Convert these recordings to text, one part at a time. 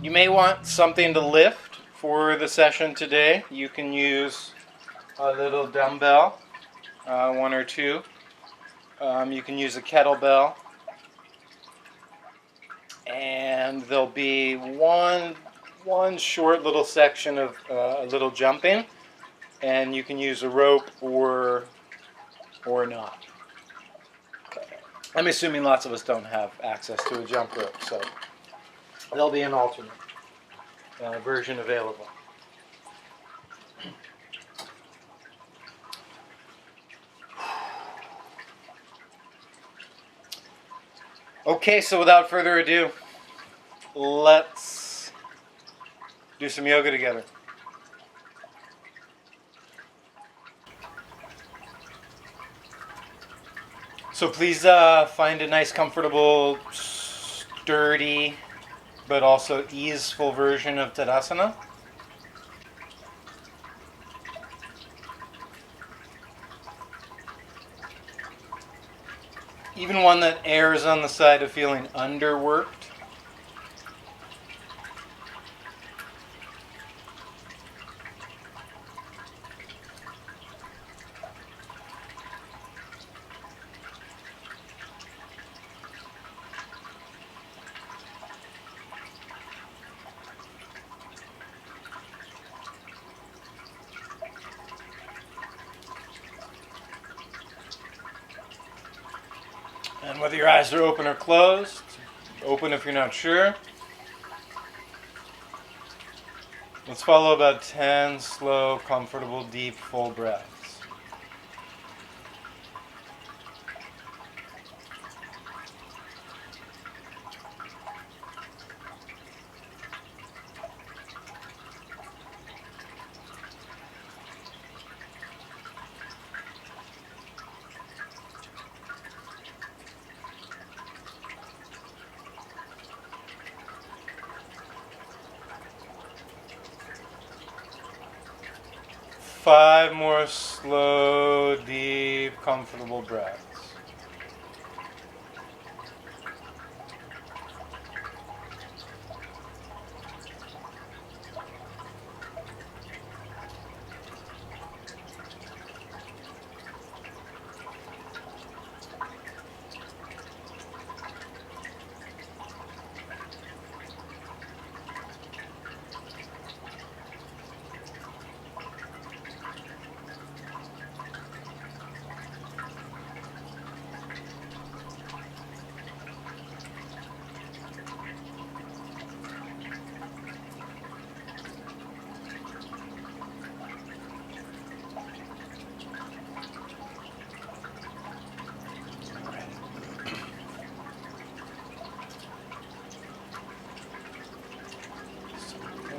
You may want something to lift for the session today. You can use a little dumbbell, one or two. You can use a kettlebell. And there'll be one short little section of a little jumping, and you can use a rope or not. I'm assuming lots of us don't have access to a jump rope, so there'll be an alternate version available. Okay, so without further ado, let's do some yoga together. So please find a nice, comfortable, sturdy, but also easeful version of Tadasana. Even one that errs on the side of feeling underworked. And whether your eyes are open or closed, open if you're not sure. Let's follow about 10 slow, comfortable, deep, full breaths. Five more slow, deep, comfortable breaths.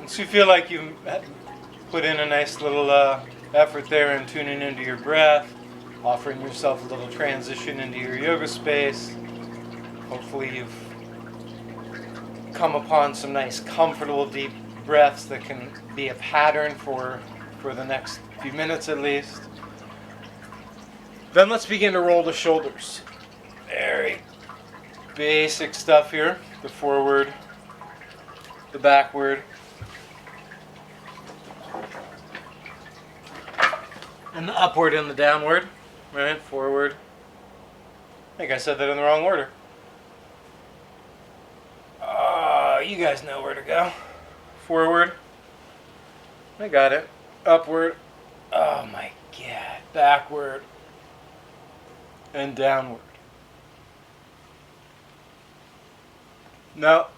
So you feel like you put in a nice little effort there in tuning into your breath, offering yourself a little transition into your yoga space. Hopefully you've come upon some nice comfortable deep breaths that can be a pattern for the next few minutes at least. Then let's begin to roll the shoulders. Very basic stuff here. The forward, the backward, and the upward and the downward, right? Forward. I think I said that in the wrong order. You guys know where to go. Forward. I got it. Upward. Oh my God. Backward. And downward. Now,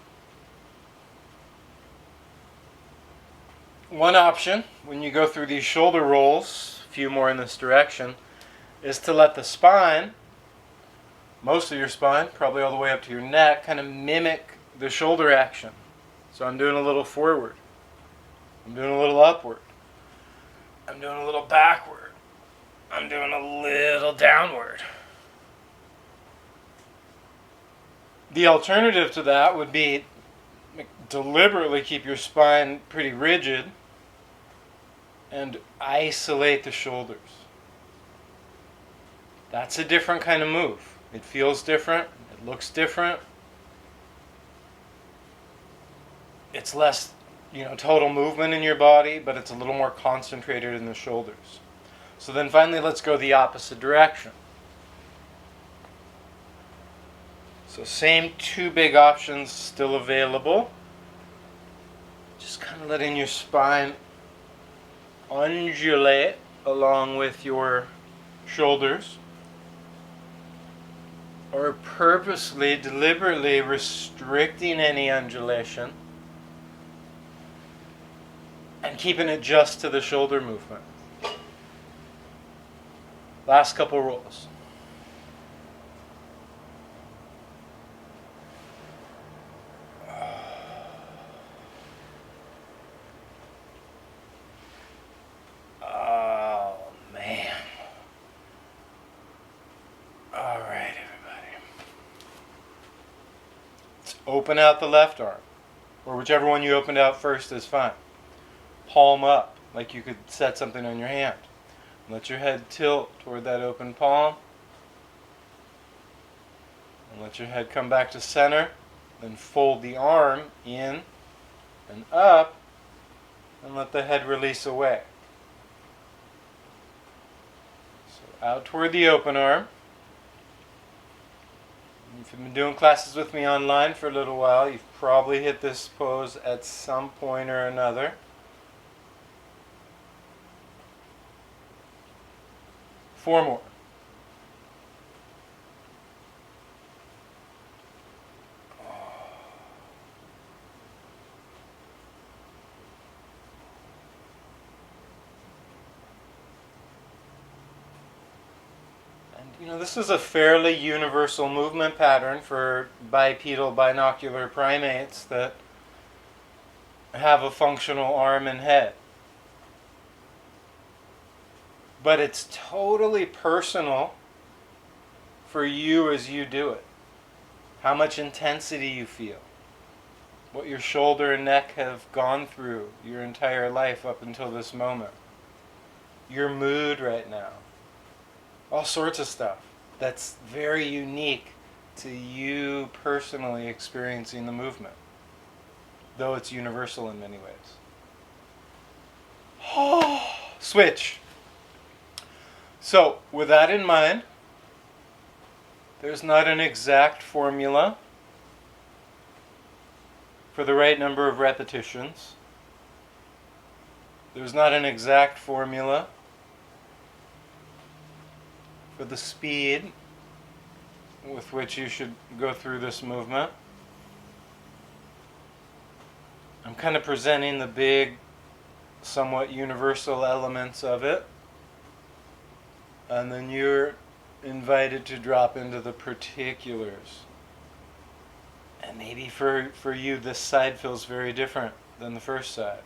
one option when you go through these shoulder rolls, a few more in this direction, is to let the spine, most of your spine, probably all the way up to your neck, kind of mimic the shoulder action. So I'm doing a little forward. I'm doing a little upward. I'm doing a little backward. I'm doing a little downward. The alternative to that would be deliberately keep your spine pretty rigid and isolate the shoulders. That's a different kind of move. It feels different. It looks different. it's less, total movement in your body, but it's a little more concentrated in the shoulders. So then finally, let's go the opposite direction. So same two big options still available. Just kind of letting your spine undulate along with your shoulders, or purposely, deliberately restricting any undulation and keeping it just to the shoulder movement. Last couple rolls. Open out the left arm, or whichever one you opened out first is fine. Palm up, like you could set something on your hand. Let your head tilt toward that open palm. And let your head come back to center. Then fold the arm in and up, and let the head release away. So out toward the open arm. If you've been doing classes with me online for a little while, you've probably hit this pose at some point or another. Four more. This is a fairly universal movement pattern for bipedal binocular primates that have a functional arm and head. But it's totally personal for you as you do it. How much intensity you feel. What your shoulder and neck have gone through your entire life up until this moment. Your mood right now. All sorts of stuff that's very unique to you personally experiencing the movement, though it's universal in many ways. Switch. So, with that in mind, there's not an exact formula for the right number of repetitions. There's not an exact formula for the speed with which you should go through this movement. I'm kind of presenting the big, somewhat universal elements of it, and then you're invited to drop into the particulars. And maybe for you this side feels very different than the first side.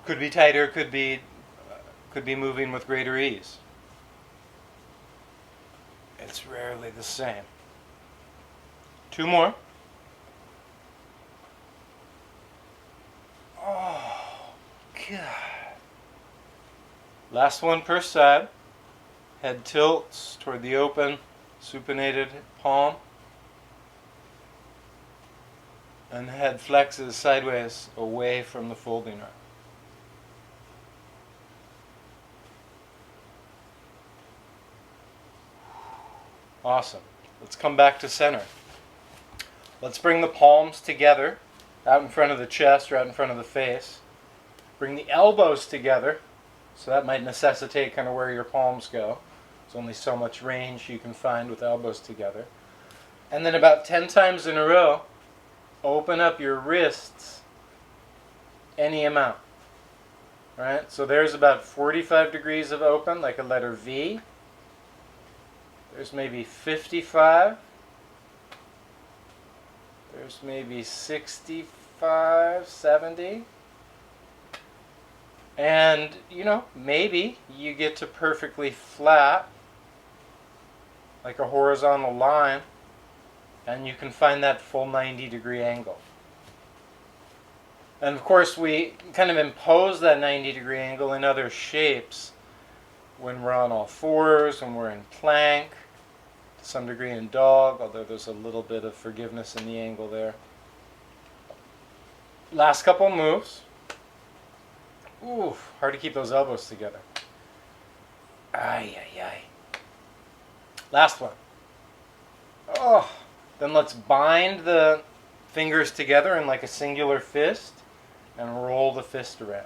Could be tighter, could be moving with greater ease. It's rarely the same. Two more. Oh, God. Last one per side. Head tilts toward the open, supinated palm. And head flexes sideways away from the folding arm. Awesome. Let's come back to center. Let's bring the palms together, out in front of the chest or out in front of the face. Bring the elbows together, so that might necessitate kind of where your palms go. There's only so much range you can find with elbows together. And then about 10 times in a row, open up your wrists any amount. All right? So there's about 45 degrees of open, like a letter V. There's maybe 55. There's maybe 65, 70. And, maybe you get to perfectly flat, like a horizontal line, and you can find that full 90-degree angle. And of course, we kind of impose that 90-degree angle in other shapes when we're on all fours, when we're in plank, to some degree in dog, although there's a little bit of forgiveness in the angle there. Last couple moves. Ooh, hard to keep those elbows together. Ay, ay, ay. Last one. Oh, then let's bind the fingers together in like a singular fist and roll the fist around.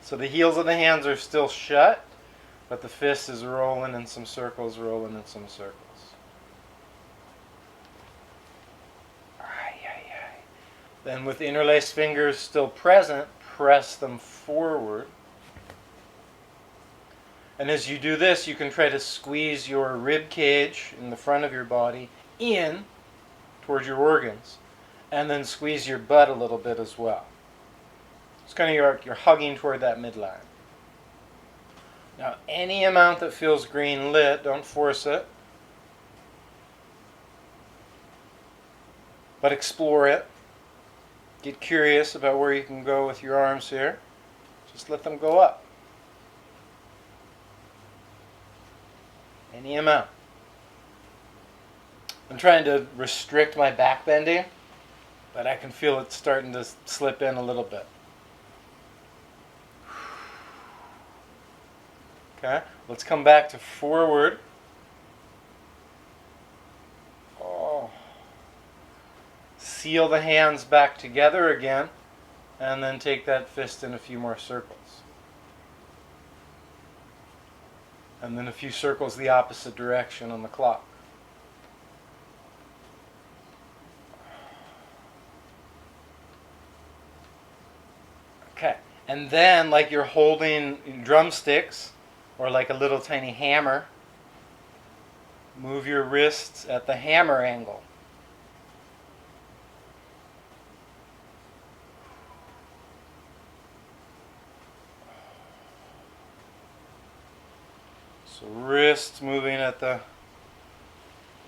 So the heels of the hands are still shut, but the fist is rolling in some circles, rolling in some circles. Ay, ay, ay. Then with interlaced fingers still present, press them forward. And as you do this, you can try to squeeze your rib cage in the front of your body in towards your organs, and then squeeze your butt a little bit as well. It's kind of you're hugging toward that midline. Now, any amount that feels green lit, don't force it, but explore it. Get curious about where you can go with your arms here. Just let them go up. Any amount. I'm trying to restrict my back bending, but I can feel it starting to slip in a little bit. Okay, let's come back to forward. Oh. Seal the hands back together again, and then take that fist in a few more circles. And then a few circles the opposite direction on the clock. Okay, and then like you're holding drumsticks or like a little tiny hammer, move your wrists at the hammer angle. So wrists moving at the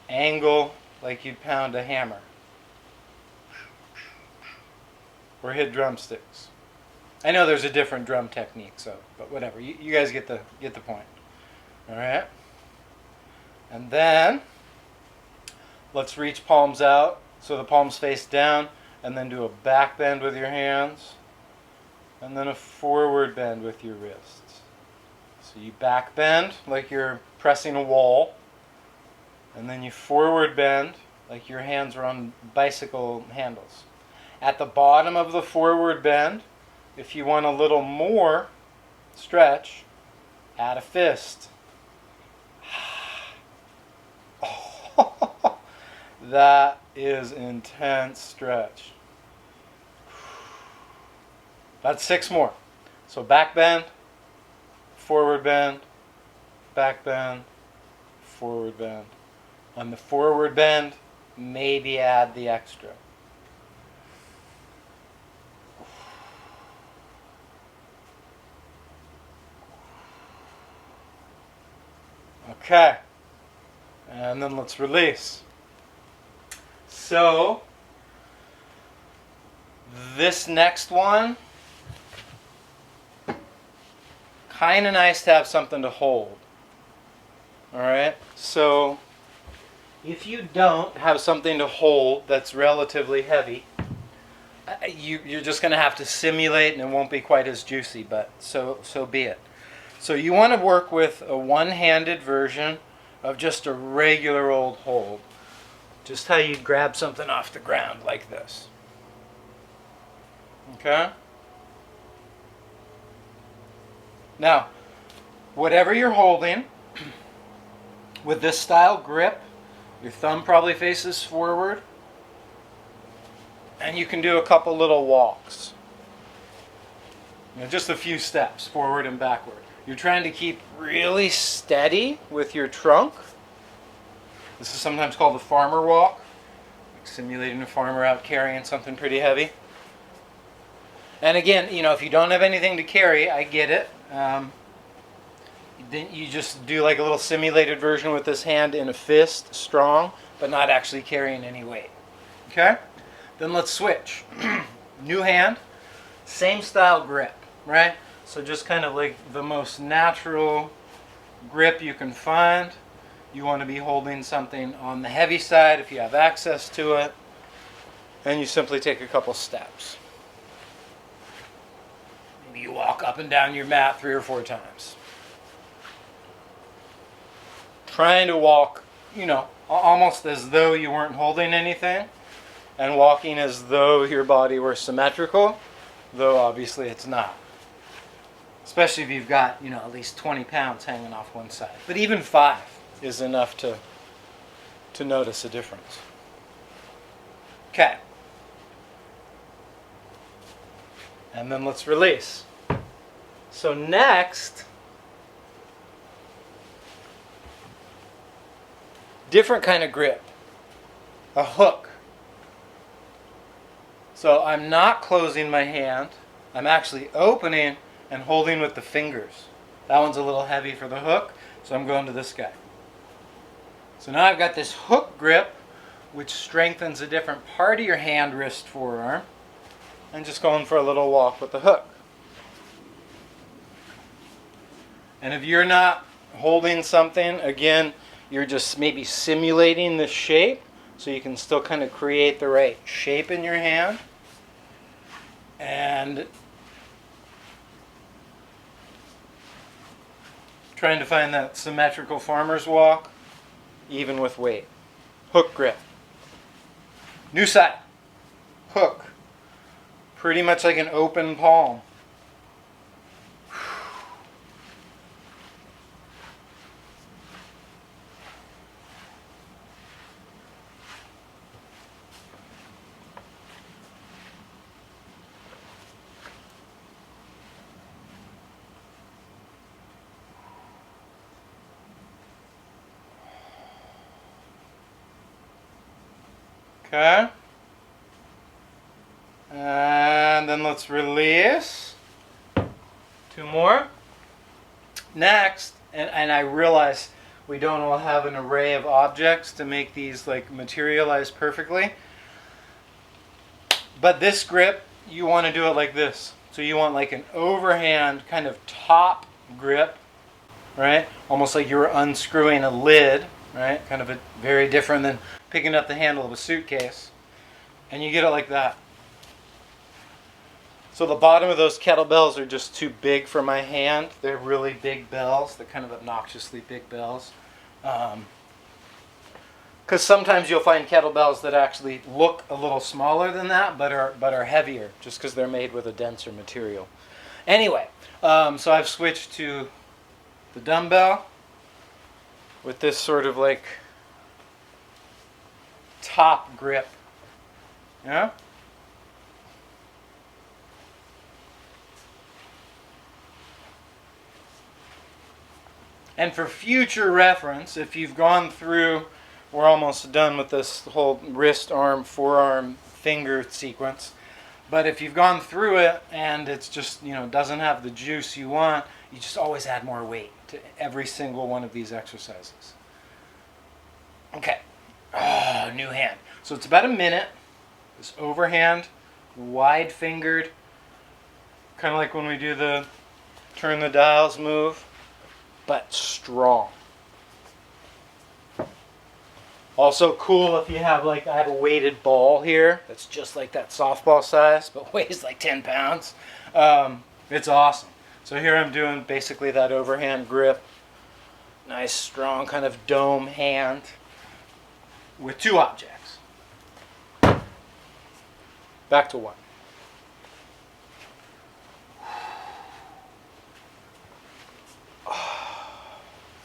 angle like you'd pound a hammer. Or hit drumsticks. I know there's a different drum technique, but whatever. You guys get the point. All right? And then let's reach palms out so the palms face down, and then do a back bend with your hands, and then a forward bend with your wrists. So you back bend like you're pressing a wall, and then you forward bend like your hands are on bicycle handles. At the bottom of the forward bend, if you want a little more stretch, add a fist. Oh, that is intense stretch. That's 6 more. So back bend, forward bend, back bend, forward bend. On the forward bend, maybe add the extra. Okay, and then let's release. So, this next one, kind of nice to have something to hold. Alright, so if you don't have something to hold that's relatively heavy, you're just going to have to simulate, and it won't be quite as juicy, but so be it. So you want to work with a one-handed version of just a regular old hold. Just how you'd grab something off the ground like this. Okay? Now, whatever you're holding, with this style grip, your thumb probably faces forward, and you can do a couple little walks. Just a few steps, forward and backward. You're trying to keep really steady with your trunk. This is sometimes called the farmer walk, like simulating a farmer out carrying something pretty heavy. And again, if you don't have anything to carry, I get it. Then you just do like a little simulated version with this hand in a fist, strong, but not actually carrying any weight. Okay? Then let's switch. New hand, same style grip, right? So just kind of like the most natural grip you can find. You want to be holding something on the heavy side if you have access to it. And you simply take a couple steps. Maybe you walk up and down your mat 3 or 4 times. Trying to walk, almost as though you weren't holding anything, and walking as though your body were symmetrical, though obviously it's not. Especially if you've got, at least 20 pounds hanging off one side. But even 5 is enough to notice a difference. Okay. And then let's release. So next, different kind of grip. A hook. So I'm not closing my hand. I'm actually opening and holding with the fingers. That one's a little heavy for the hook, so I'm going to this guy. So now I've got this hook grip, which strengthens a different part of your hand, wrist, forearm. And just going for a little walk with the hook. And if you're not holding something, again, you're just maybe simulating the shape, so you can still kind of create the right shape in your hand. And trying to find that symmetrical farmer's walk, even with weight. Hook grip. New side. Hook. Pretty much like an open palm. Okay. And then let's release. 2 more. Next, and I realize we don't all have an array of objects to make these materialize perfectly. But this grip, you want to do it like this. So you want an overhand kind of top grip, right? Almost like you were unscrewing a lid, right? Kind of very different than picking up the handle of a suitcase. And you get it like that. So the bottom of those kettlebells are just too big for my hand. They're really big bells. They're kind of obnoxiously big bells. Because sometimes you'll find kettlebells that actually look a little smaller than that, but are heavier, just because they're made with a denser material. Anyway, so I've switched to the dumbbell with this sort of top grip. Yeah? And for future reference, if you've gone through, we're almost done with this whole wrist, arm, forearm, finger sequence. But if you've gone through it and it's just, doesn't have the juice you want, you just always add more weight to every single one of these exercises. Okay. Oh, new hand. So it's about a minute. This overhand, wide-fingered, kind of like when we do the turn the dials move, but strong. Also cool if you have I have a weighted ball here that's just like that softball size, but weighs 10 pounds. It's awesome. So here I'm doing basically that overhand grip. Nice, strong kind of dome hand with 2 objects. Back to 1.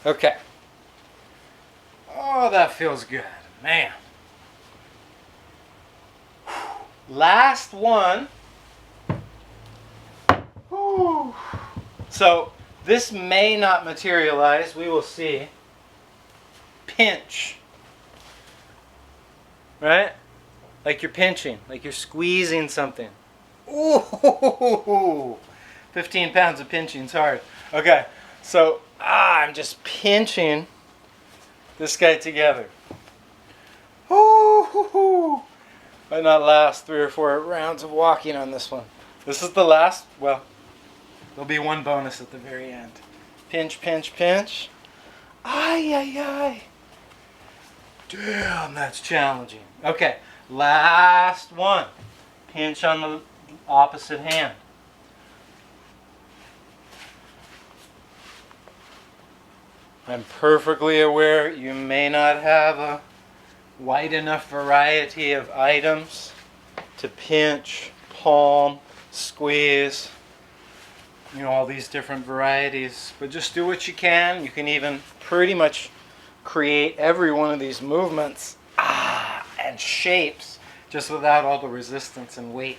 Okay. Oh, that feels good. Man. Last one. So, this may not materialize. We will see. Pinch. Right? Like you're pinching. Like you're squeezing something. Ooh. 15 pounds of pinching is hard. Okay. So, I'm just pinching this guy together. Might not last 3 or 4 rounds of walking on this one. This is the last. Well, there'll be one bonus at the very end. Pinch, pinch, pinch. Ay, ay, ay. Damn, that's challenging. Okay, last one. Pinch on the opposite hand. I'm perfectly aware you may not have a wide enough variety of items to pinch, palm, squeeze, you know, all these different varieties. But just do what you can. You can even pretty much create every one of these movements and shapes just without all the resistance and weight.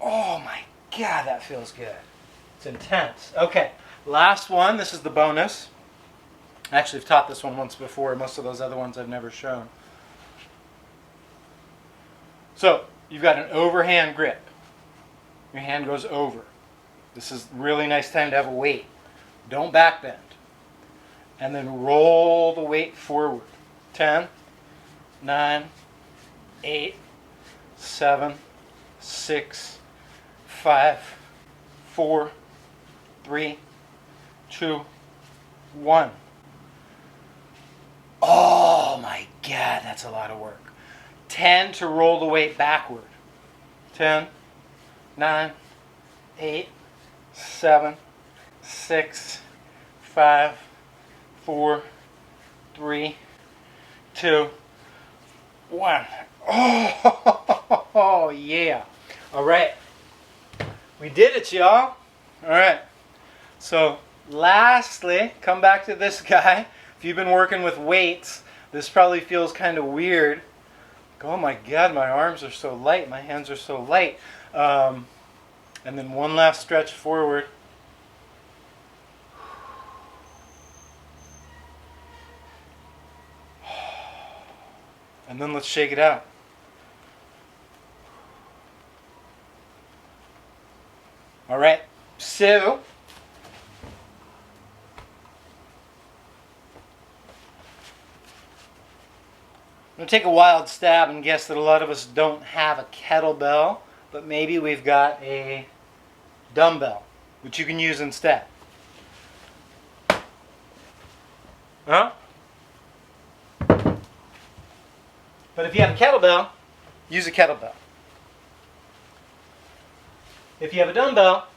Oh my God, that feels good. It's intense. Okay, last one. This is the bonus. Actually, I've taught this one once before. Most of those other ones I've never shown. So, you've got an overhand grip. Your hand goes over. This is a really nice time to have a weight. Don't backbend. And then roll the weight forward. 10, 9, 8, 7, 6, 5, 4, 3, 2, 1. Oh my God, that's a lot of work. 10 to roll the weight backward. 10, 9, 8, 7, 6, 5, 4, 3, 2, 1. Oh, yeah. All right. We did it, y'all. All right. So, lastly, come back to this guy. If you've been working with weights, this probably feels kind of weird. Oh my God, my arms are so light. My hands are so light. And then one last stretch forward. And then let's shake it out. All right, so I'm going to take a wild stab and guess that a lot of us don't have a kettlebell, but maybe we've got a dumbbell, which you can use instead. Huh? But if you have a kettlebell, use a kettlebell. If you have a dumbbell,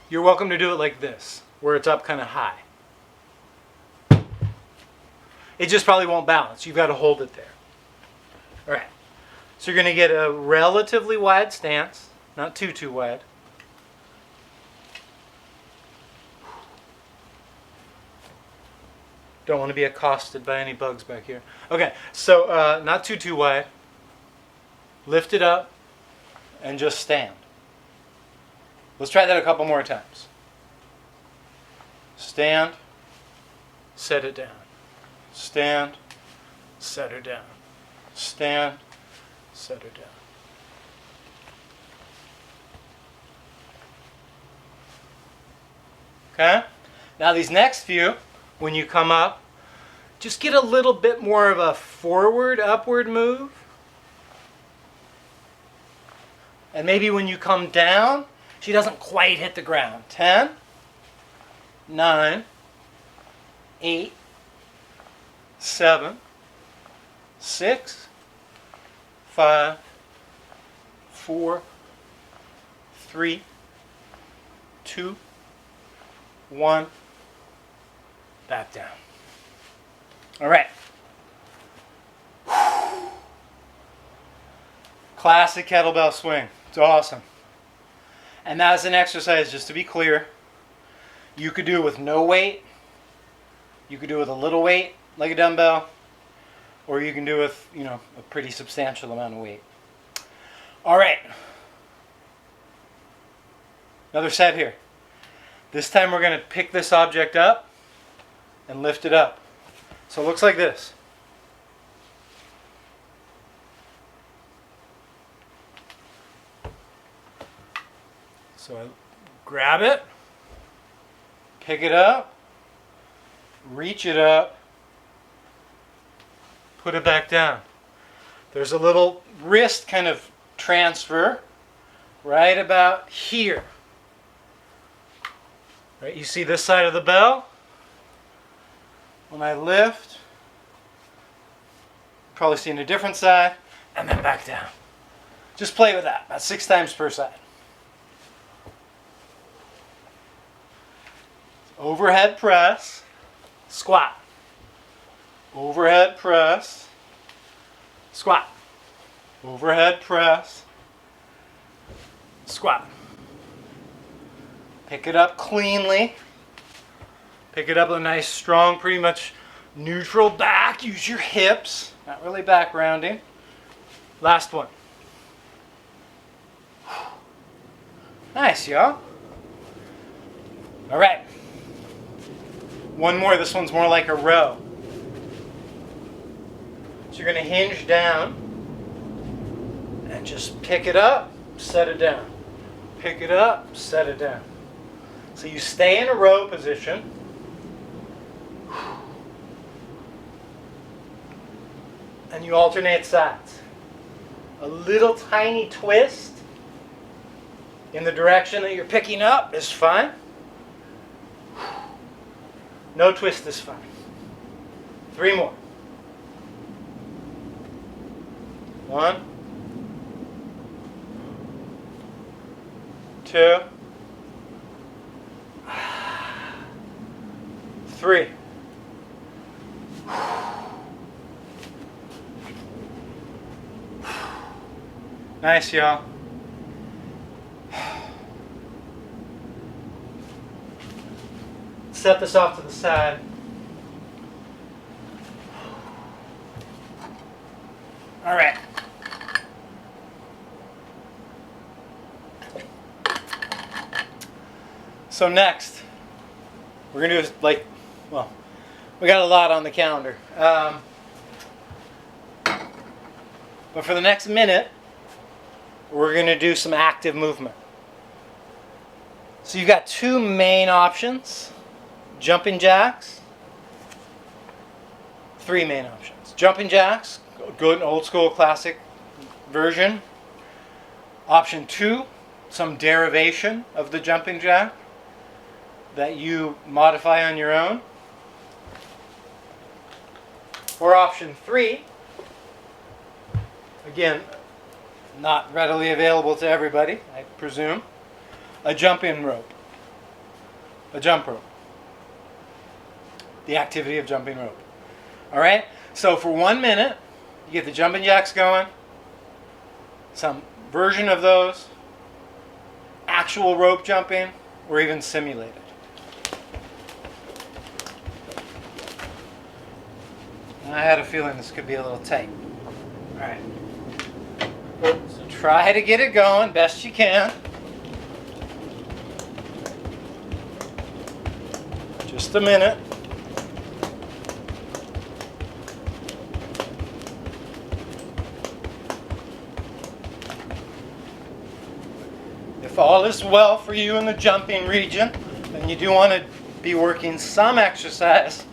you're welcome to do it like this, where it's up kind of high. It just probably won't balance. You've got to hold it there. All right. So you're going to get a relatively wide stance, not too wide. Don't want to be accosted by any bugs back here. Okay, so not too wide. Lift it up and just stand. Let's try that a couple more times. Stand, set it down. Stand, set her down. Stand, set her down. Okay? Now these next few, when you come up, just get a little bit more of a forward, upward move. And maybe when you come down, she doesn't quite hit the ground. 10, 9, 8, 7, 6, 5, 4, 3, 2, 1. Back down. All right. Classic kettlebell swing. It's awesome. And that's an exercise, just to be clear, you could do it with no weight. You could do it with a little weight, like a dumbbell. Or you can do it with, a pretty substantial amount of weight. All right. Another set here. This time we're going to pick this object up and lift it up. So it looks like this. So I grab it, pick it up, reach it up, put it back down. There's a little wrist kind of transfer right about here. Right, you see this side of the bell? When I lift, probably seeing a different side, and then back down. Just play with that, about 6 times per side. Overhead press, squat. Overhead press, squat. Overhead press, squat. Pick it up cleanly. Pick it up with a nice, strong, pretty much neutral back. Use your hips, not really back rounding. Last one. Nice, y'all. All right. One more. This one's more like a row. So you're going to hinge down and just pick it up, set it down. Pick it up, set it down. So you stay in a row position. And you alternate sides. A little tiny twist in the direction that you're picking up is fine. No twist is fine. 3 more. 1, 2, 3. Nice, y'all. Set this off to the side. All right. So next, we're going to do well, we got a lot on the calendar. But for the next minute, we're going to do some active movement. So you've got 2 main options. Jumping jacks. 3 main options. Jumping jacks, good old school classic version. Option 2, some derivation of the jumping jack that you modify on your own. Or option 3, again, not readily available to everybody, I presume, a jump-in rope. A jump rope. The activity of jumping rope. All right? So for 1 minute, you get the jumping jacks going, some version of those, actual rope jumping, or even simulated. And I had a feeling this could be a little tight. All right. So try to get it going best you can. Just a minute. If all is well for you in the jumping region, then you do want to be working some exercise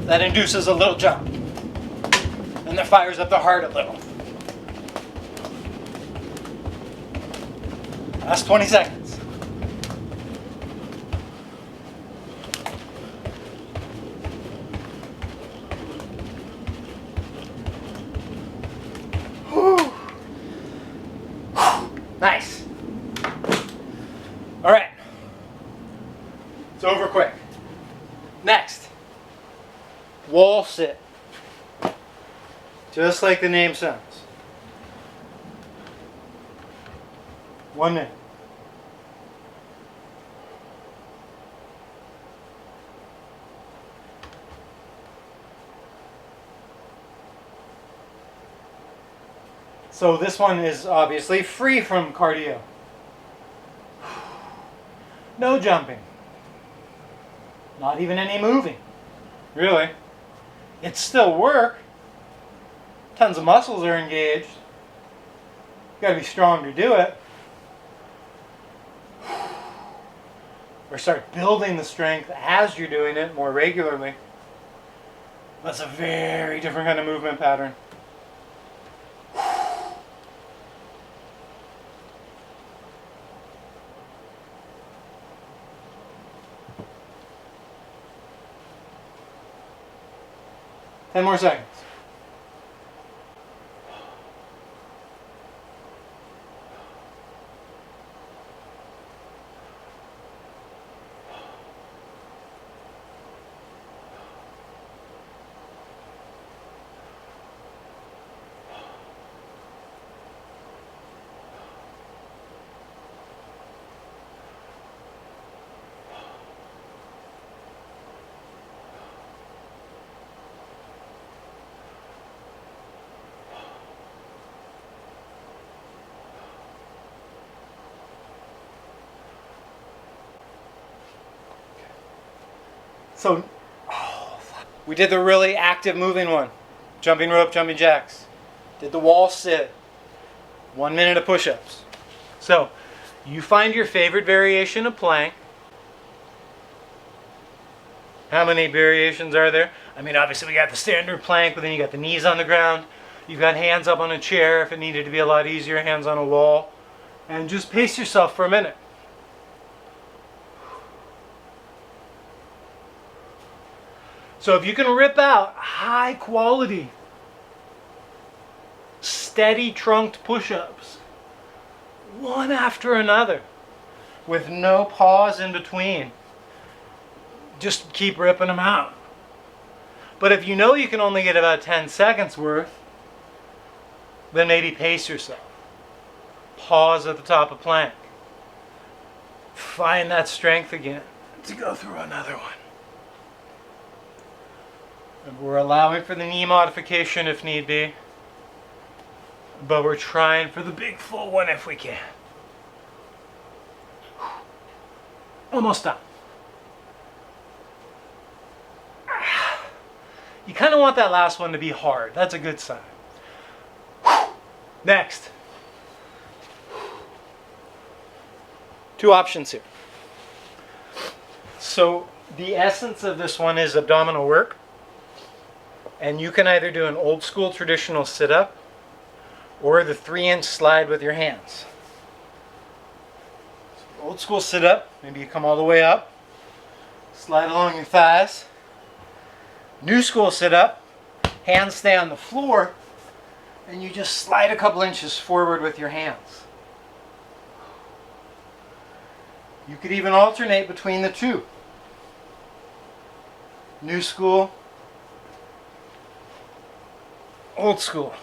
that induces a little jump and that fires up the heart a little. Last 20 seconds. Whew. Nice. All right. It's over quick. Next. Wall sit. Just like the name sounds. 1 minute. So this one is obviously free from cardio. No jumping. Not even any moving. Really. It's still work. Tons of muscles are engaged. You gotta be strong to do it. Or start building the strength as you're doing it more regularly. That's a very different kind of movement pattern. 10 more seconds. So, we did the really active moving one. Jumping rope, jumping jacks. Did the wall sit. 1 minute of push-ups. So, you find your favorite variation of plank. How many variations are there? I mean, obviously we got the standard plank, but then you got the knees on the ground. You've got hands up on a chair if it needed to be a lot easier, hands on a wall. And just pace yourself for a minute. So if you can rip out high quality, steady trunked push-ups, one after another, with no pause in between, just keep ripping them out. But if you know you can only get about 10 seconds worth, then maybe pace yourself. Pause at the top of plank. Find that strength again to go through another one. And we're allowing for the knee modification if need be, but we're trying for the big full one if we can. Almost done. You kind of want that last one to be hard. That's a good sign. Next. 2 options here. So the essence of this one is abdominal work. And you can either do an old school traditional sit-up or the 3-inch slide with your hands. So old school sit-up, maybe you come all the way up, slide along your thighs. New school sit-up, hands stay on the floor, and you just slide a couple inches forward with your hands. You could even alternate between the two. New school, old school.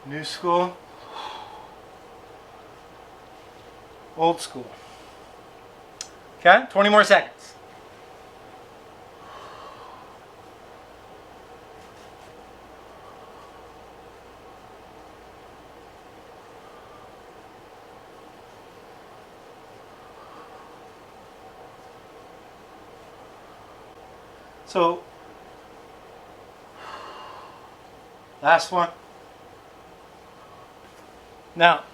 New school. Old school. Okay, 20 more seconds. So, last one. Now,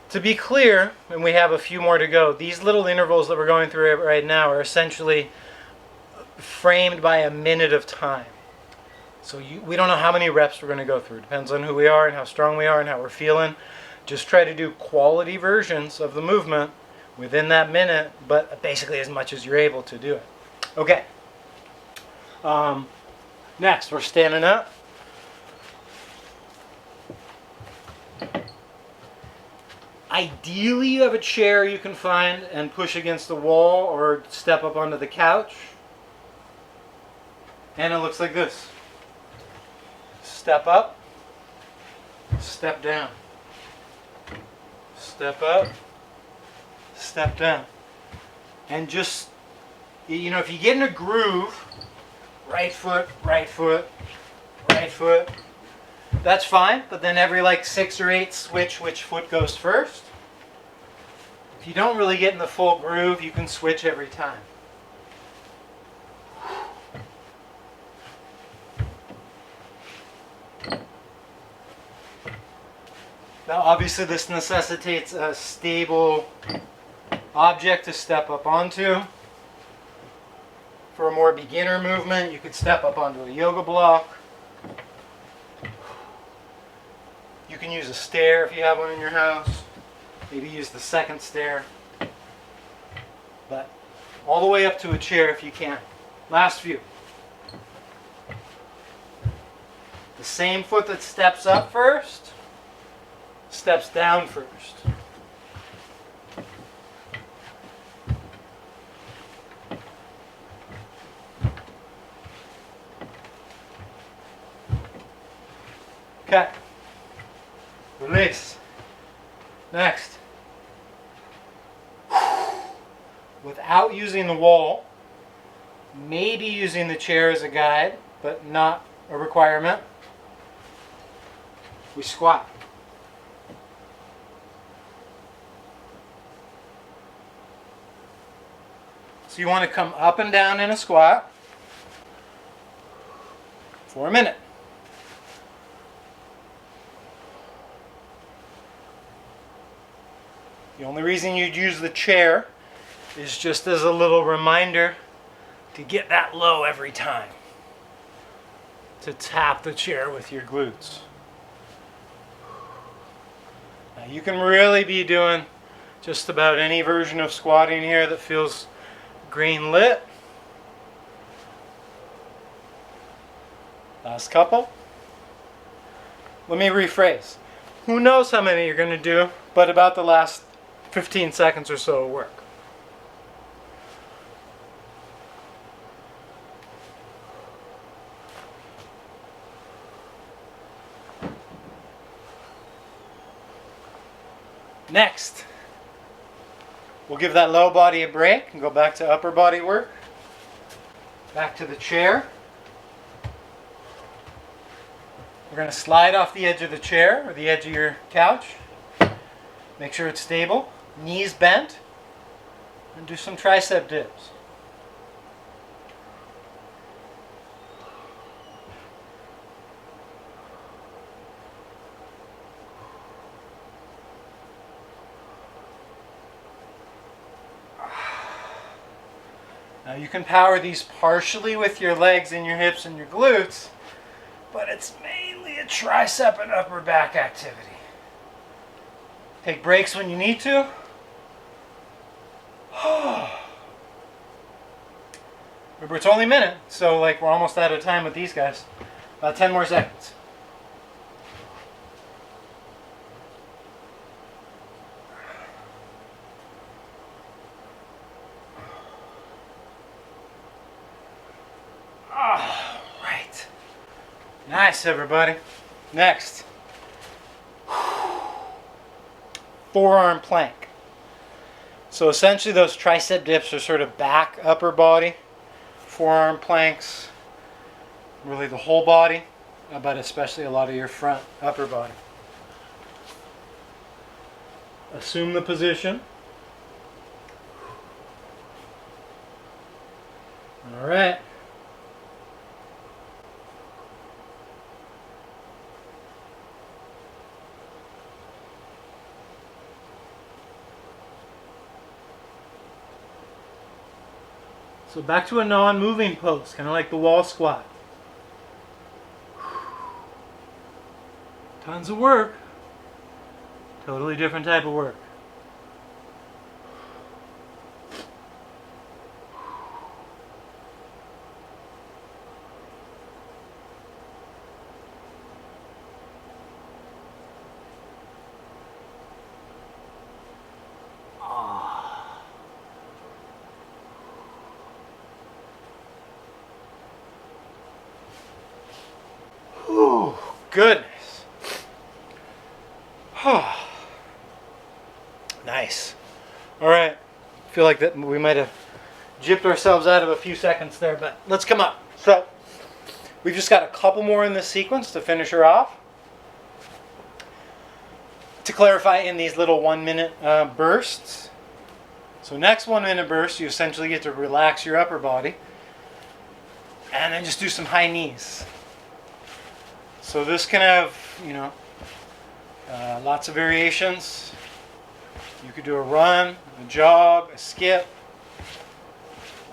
to be clear, and we have a few more to go, these little intervals that we're going through right now are essentially framed by a minute of time. So we don't know how many reps we're going to go through. It depends on who we are and how strong we are and how we're feeling. Just try to do quality versions of the movement within that minute, but basically as much as you're able to do it. Okay. Next, we're standing up. Ideally, you have a chair you can find and push against the wall or step up onto the couch. And it looks like this. Step up, step down. Step up, step down. And just, you know, if you get in a groove, right foot, right foot, right foot, that's fine, but then every like 6 or 8 switch which foot goes first. If you don't really get in the full groove, you can switch every time. Now obviously this necessitates a stable object to step up onto. For a more beginner movement, you could step up onto a yoga block. You can use a stair if you have one in your house. Maybe use the second stair. But all the way up to a chair if you can. Last few. The same foot that steps up first, steps down first. Okay. Release. Next. Without using the wall, maybe using the chair as a guide, but not a requirement, we squat. So you want to come up and down in a squat for a minute. The only reason you'd use the chair is just as a little reminder to get that low every time. To tap the chair with your glutes. Now you can really be doing just about any version of squatting here that feels green lit. Last couple. Let me rephrase. Who knows how many you're going to do, but about the last 15 seconds or so will work. Next, we'll give that low body a break and go back to upper body work. Back to the chair. We're going to slide off the edge of the chair or the edge of your couch. Make sure it's stable. Knees bent. And do some tricep dips. Now you can power these partially with your legs and your hips and your glutes, but it's mainly a tricep and upper back activity. Take breaks when you need to. Remember, it's only a minute, so like we're almost out of time with these guys. About 10 more seconds. Right. Nice, everybody. Next. Forearm plank. So essentially those tricep dips are sort of back, upper body. Forearm planks, really the whole body, but especially a lot of your front, upper body. Assume the position. All right. So back to a non-moving pose, kind of like the wall squat. Tons of work. Totally different type of work. Goodness. Nice. All right. I feel like that we might have gypped ourselves out of a few seconds there, but let's come up. So we've just got a couple more in this sequence to finish her off. To clarify, in these little 1 minute bursts. So next 1 minute burst, you essentially get to relax your upper body and then just do some high knees. So this can have, lots of variations. You could do a run, a jog, a skip,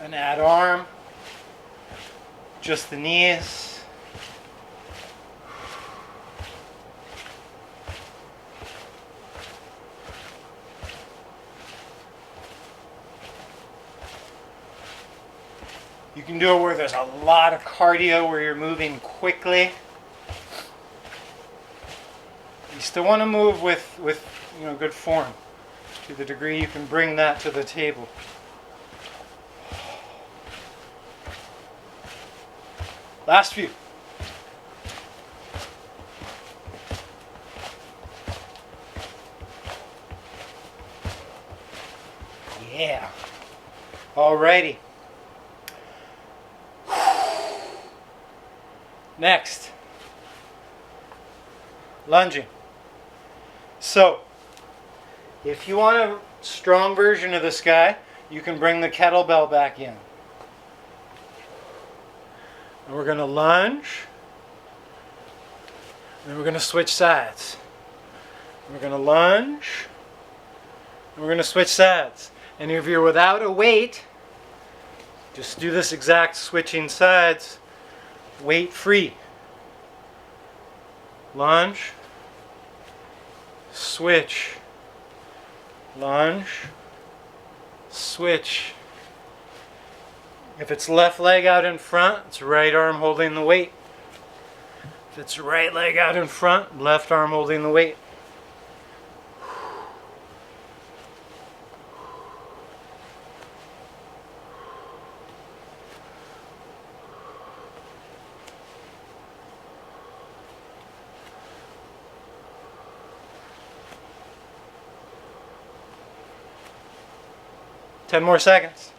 an add arm, just the knees. You can do it where there's a lot of cardio, where you're moving quickly. You still want to move with good form, to the degree you can bring that to the table. Last few. Yeah. Alrighty. Next. Lunging. So, if you want a strong version of this guy, you can bring the kettlebell back in. And we're going to lunge. Then we're going to switch sides. We're going to lunge. And we're going to switch sides. And if you're without a weight, just do this exact switching sides, weight free. Lunge. Switch. Lunge. Switch. If it's left leg out in front, it's right arm holding the weight. If it's right leg out in front, left arm holding the weight. Ten more seconds.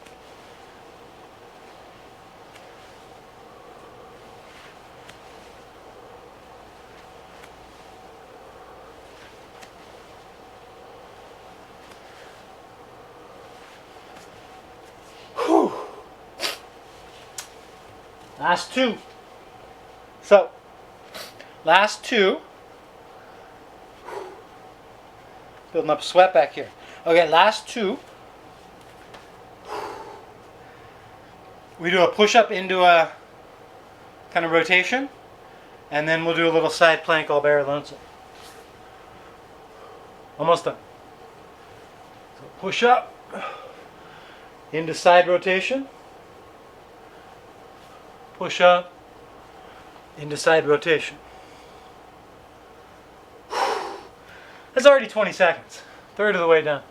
Whew. Last two. So, last two. Building up sweat back here. Okay, last two. We do a push-up into a kind of rotation, and then we'll do a little side plank all bare lonesome. Almost done. So push up into side rotation, push up into side rotation. That's already 20 seconds, third of the way done.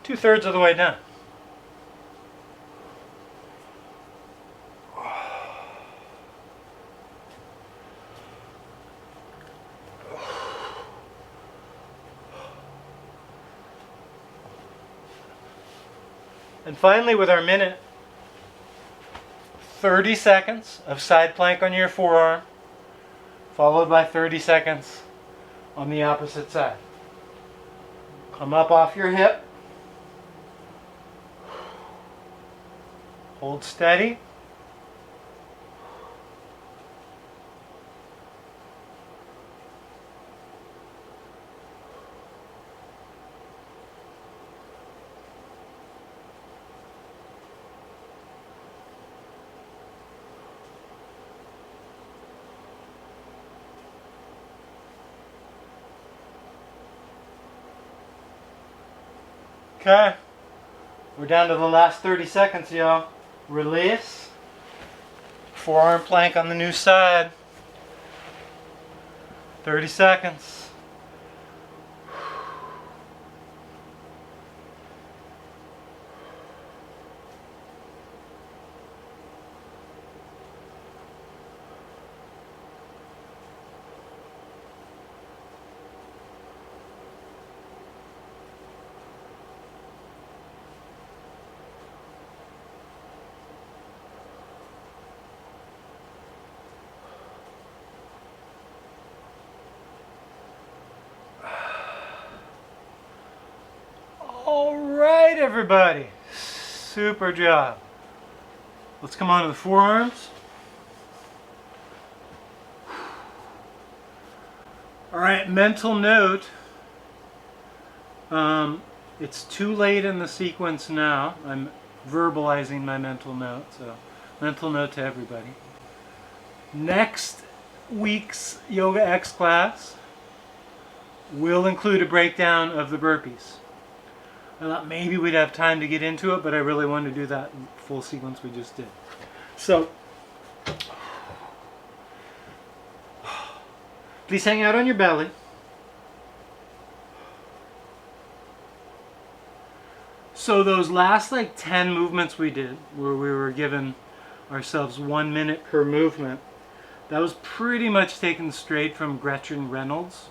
Two-thirds of the way done. And finally, with our minute, 30 seconds of side plank on your forearm, followed by 30 seconds on the opposite side. Come up off your hip. Hold steady. Okay. We're down to the last 30 seconds, y'all. Release. Forearm plank on the new side. 30 seconds. All right, everybody. Super job. Let's come on to the forearms. All right, mental note. It's too late in the sequence now. I'm verbalizing my mental note, so mental note to everybody. Next week's Yoga X class will include a breakdown of the burpees. I thought maybe we'd have time to get into it, but I really wanted to do that full sequence we just did. So, please hang out on your belly. So those last like 10 movements we did, where we were given ourselves 1 minute per movement, that was pretty much taken straight from Gretchen Reynolds,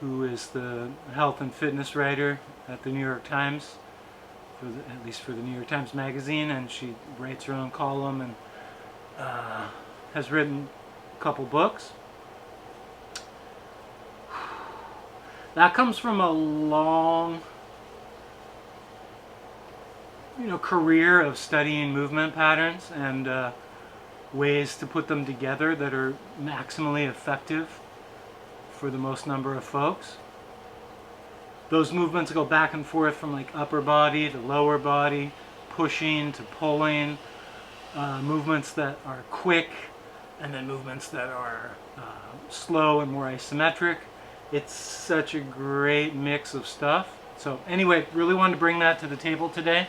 who is the health and fitness writer at the New York Times, at least for the New York Times Magazine, and she writes her own column and has written a couple books. That comes from a long, career of studying movement patterns and ways to put them together that are maximally effective for the most number of folks. Those movements go back and forth from like upper body to lower body, pushing to pulling, movements that are quick, and then movements that are slow and more isometric. It's such a great mix of stuff. So anyway, really wanted to bring that to the table today.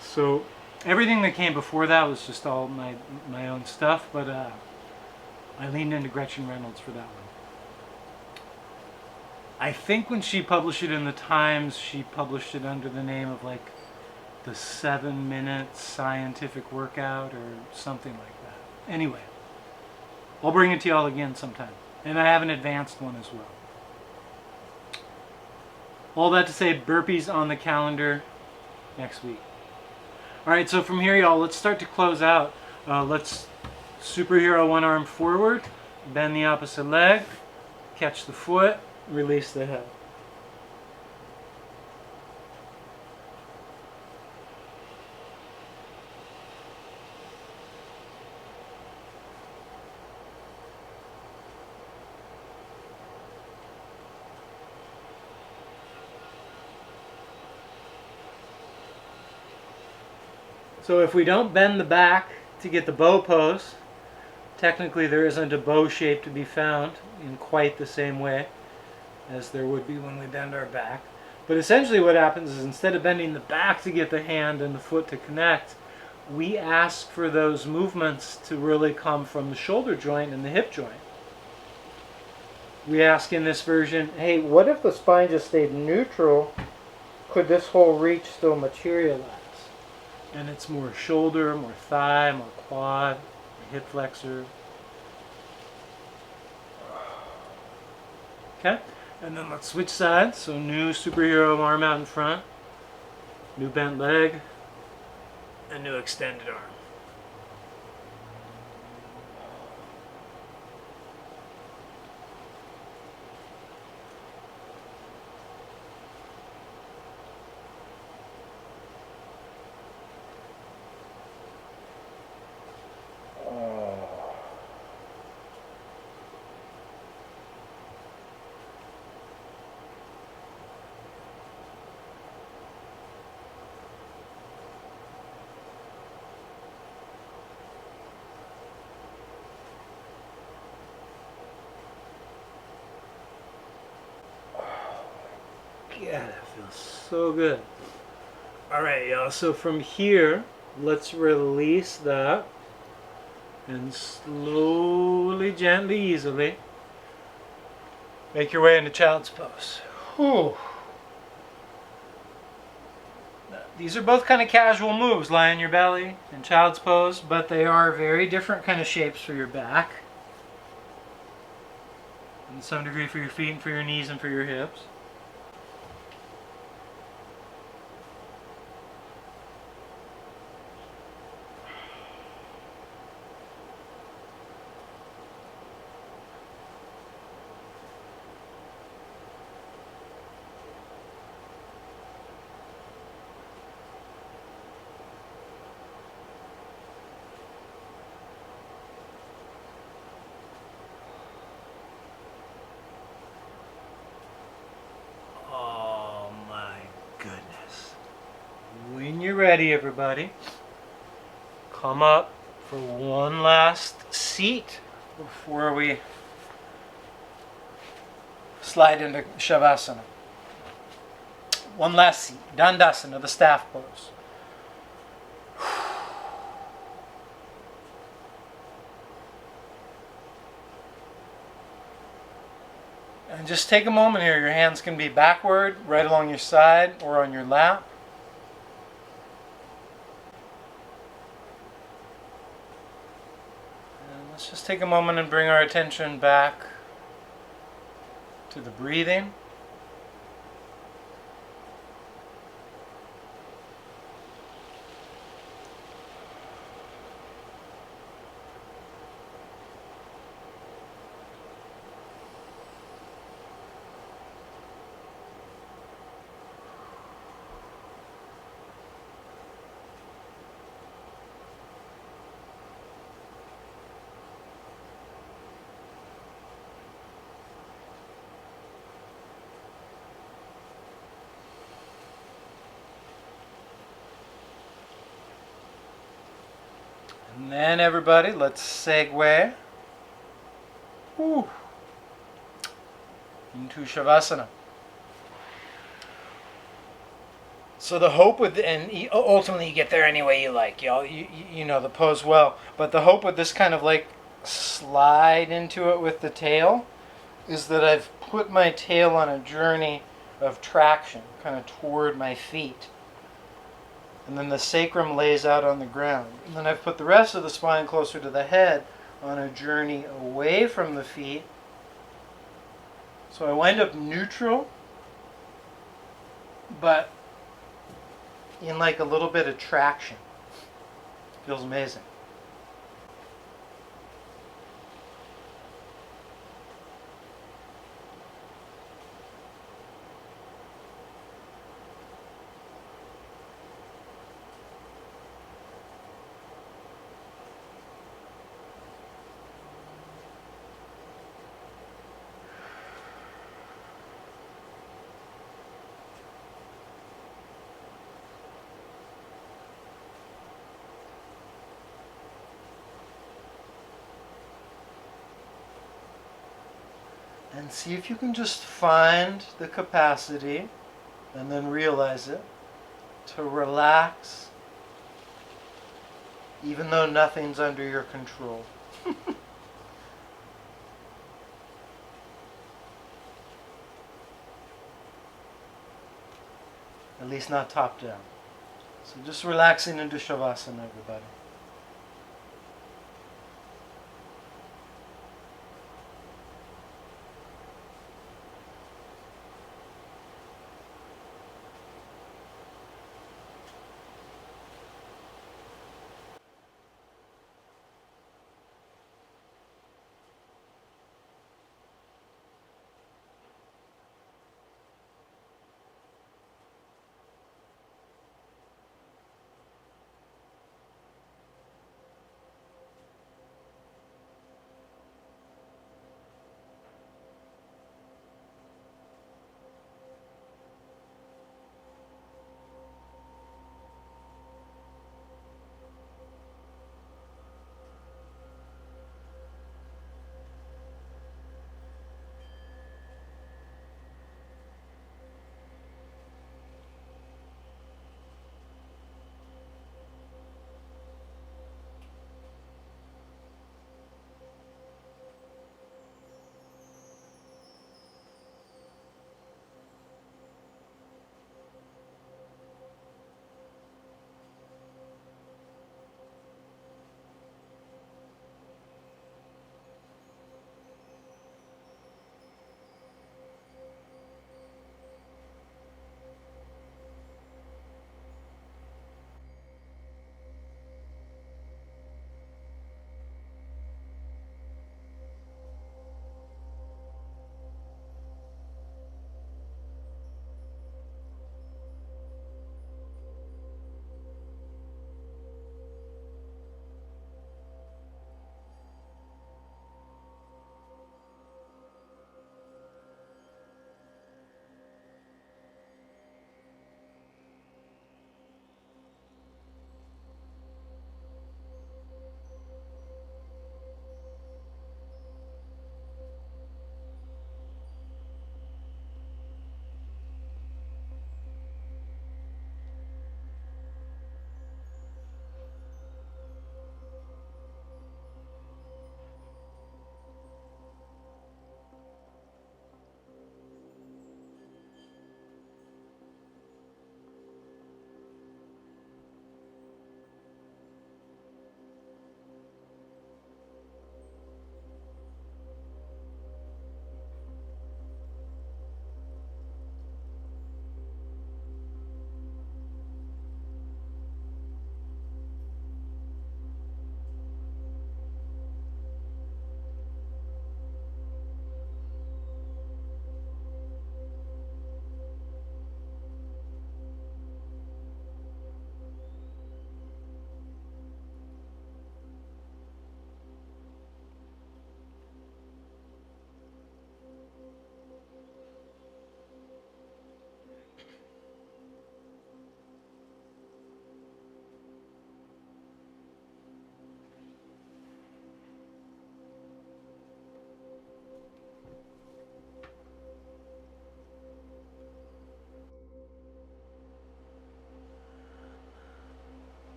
So everything that came before that was just all my own stuff, but I leaned into Gretchen Reynolds for that one. I think when she published it in the Times, she published it under the name of like the 7-minute scientific workout or something like that. Anyway, I'll bring it to y'all again sometime. And I have an advanced one as well. All that to say, burpees on the calendar next week. Alright, so from here, y'all, let's start to close out. Let's superhero one arm forward, bend the opposite leg, catch the foot, release the head. So if we don't bend the back to get the bow pose, technically there isn't a bow shape to be found in quite the same way as there would be when we bend our back. But essentially what happens is instead of bending the back to get the hand and the foot to connect, we ask for those movements to really come from the shoulder joint and the hip joint. We ask in this version, hey, what if the spine just stayed neutral? Could this whole reach still materialize? And it's more shoulder, more thigh, more quad, hip flexor. Okay, and then let's switch sides. So new superhero arm out in front, new bent leg, and new extended arm. Yeah, that feels so good. Alright, y'all, so from here, let's release that and slowly, gently, easily make your way into child's pose. Whew. These are both kind of casual moves, lie on your belly and child's pose, but they are very different kind of shapes for your back, and to some degree for your feet and for your knees and for your hips. When you're ready, everybody, come up for one last seat before we slide into Shavasana. One last seat, Dandasana, the staff pose. And just take a moment here. Your hands can be backward, right along your side, or on your lap. And let's just take a moment and bring our attention back to the breathing. And then everybody, let's segue into Shavasana. So the hope with, and ultimately you get there any way you like, you know the pose well, but the hope with this kind of like slide into it with the tail is that I've put my tail on a journey of traction, kind of toward my feet. And then the sacrum lays out on the ground. And then I've put the rest of the spine closer to the head on a journey away from the feet. So I wind up neutral, but in like a little bit of traction. Feels amazing. And see if you can just find the capacity, and then realize it, to relax, even though nothing's under your control. At least not top down. So just relaxing into Shavasana, everybody.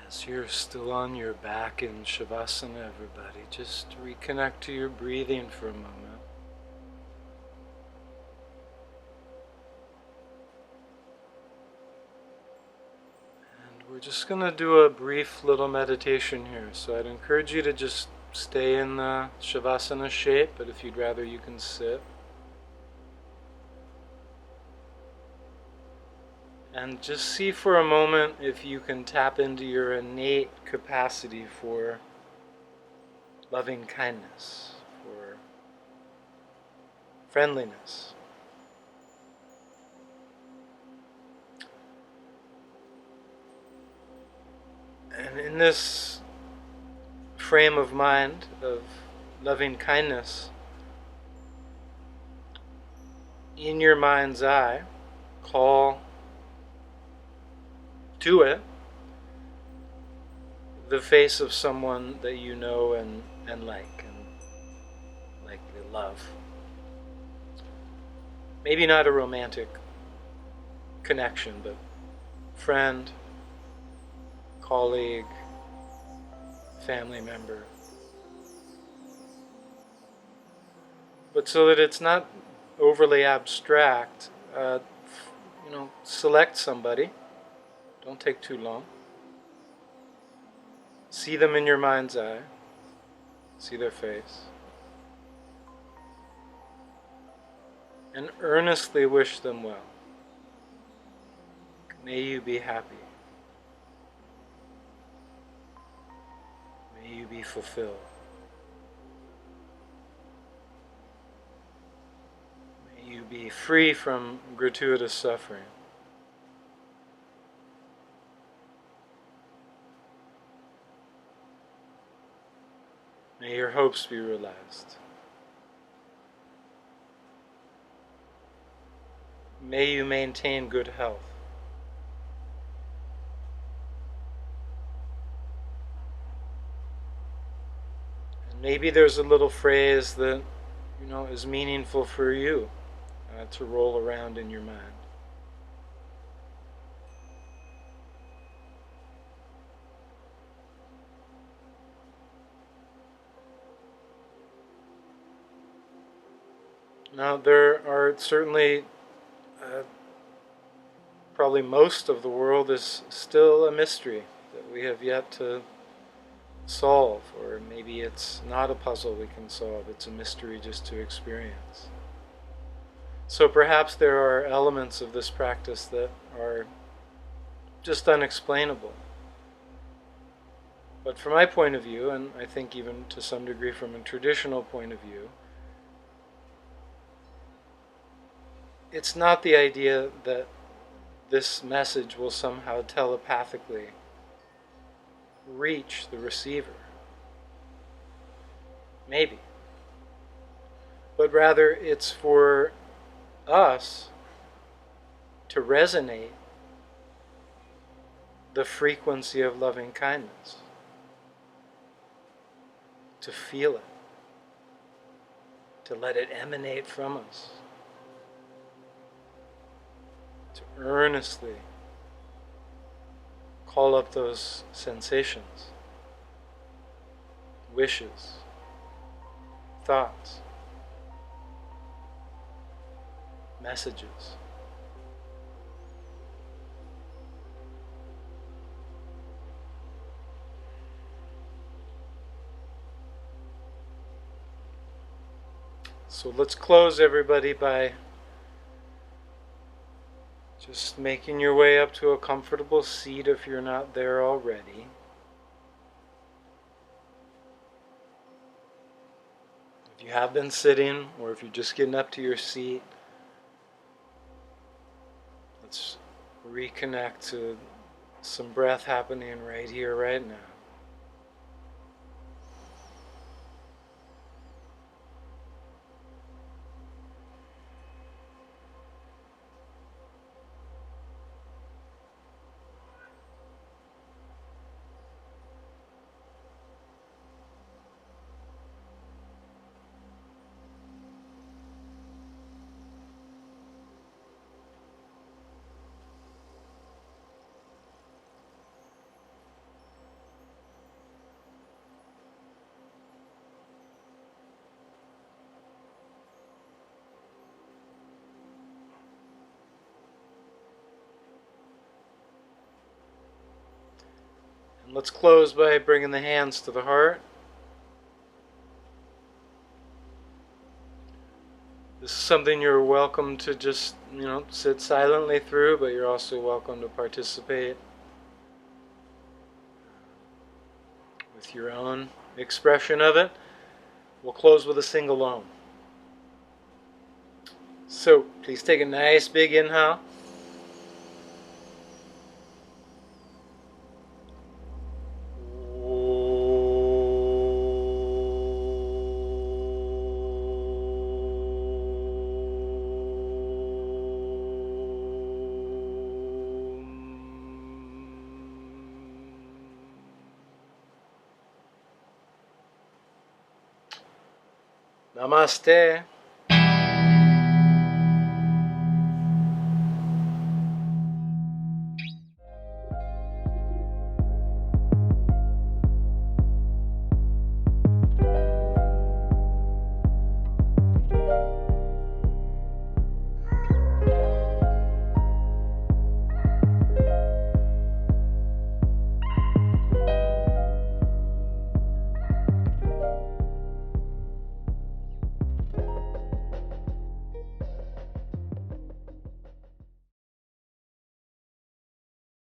As you're still on your back in Shavasana, everybody, just reconnect to your breathing for a moment. And we're just going to do a brief little meditation here. So I'd encourage you to just stay in the Shavasana shape, but if you'd rather, you can sit. And just see for a moment if you can tap into your innate capacity for loving kindness, for friendliness. And in this frame of mind of loving kindness, in your mind's eye, call to it the face of someone that you know and like and likely love. Maybe not a romantic connection, but friend, colleague, family member. But so that it's not overly abstract, select somebody. Don't take too long. See them in your mind's eye. See their face. And earnestly wish them well. May you be happy. May you be fulfilled. May you be free from gratuitous suffering. May your hopes be realized. May you maintain good health. And maybe there's a little phrase that, is meaningful for you to roll around in your mind. Now, there are certainly, probably most of the world is still a mystery that we have yet to solve, or maybe it's not a puzzle we can solve, it's a mystery just to experience. So perhaps there are elements of this practice that are just unexplainable. But from my point of view, and I think even to some degree from a traditional point of view, it's not the idea that this message will somehow telepathically reach the receiver. Maybe. But rather it's for us to resonate the frequency of loving kindness, to feel it, to let it emanate from us, to earnestly call up those sensations, wishes, thoughts, messages. So let's close, everybody, by just making your way up to a comfortable seat if you're not there already. If you have been sitting, or if you're just getting up to your seat, let's reconnect to some breath happening right here, right now. Let's close by bringing the hands to the heart. This is something you're welcome to just, sit silently through, but you're also welcome to participate with your own expression of it. We'll close with a single Om. So, please take a nice big inhale. Namaste.